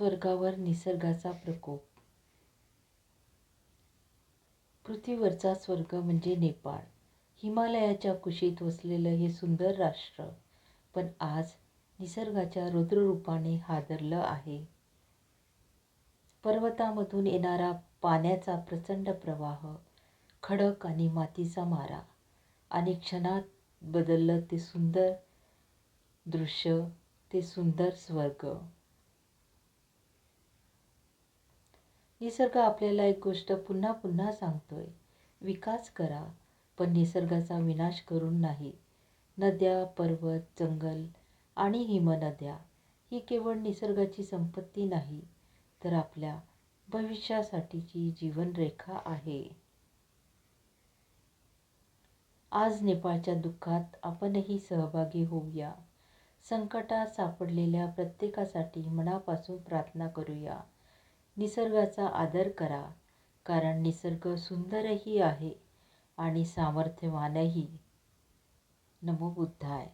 स्वर्गावर निसर्गाचा प्रकोप. पृथ्वीवरचा स्वर्ग म्हणजे नेपाळ. हिमालयाच्या कुशीत वसलेलं हे सुंदर राष्ट्र पण आज निसर्गाच्या रुद्ररूपाने हादरलं आहे. पर्वतामधून येणारा पाण्याचा प्रचंड प्रवाह, खडक आणि मातीचा मारा आणि क्षणात बदललं ते सुंदर दृश्य, ते सुंदर स्वर्ग. निसर्ग आपल्याला एक गोष्ट पुन्हा पुन्हा सांगतोय, विकास करा पण निसर्गाचा विनाश करून नाही. नद्या, पर्वत, जंगल आणि हिमनद्या ही केवळ निसर्गाची संपत्ती नाही, तर आपल्या भविष्यासाठीची जीवनरेखा आहे. आज नेपाळच्या दुःखात आपणही सहभागी होऊया. संकटात सापडलेल्या प्रत्येकासाठी मनापासून प्रार्थना करूया. निसर्गाचा आदर करा, कारण निसर्ग सुंदरही आहे आणि सामर्थ्यवानही. नमो बुद्धाय.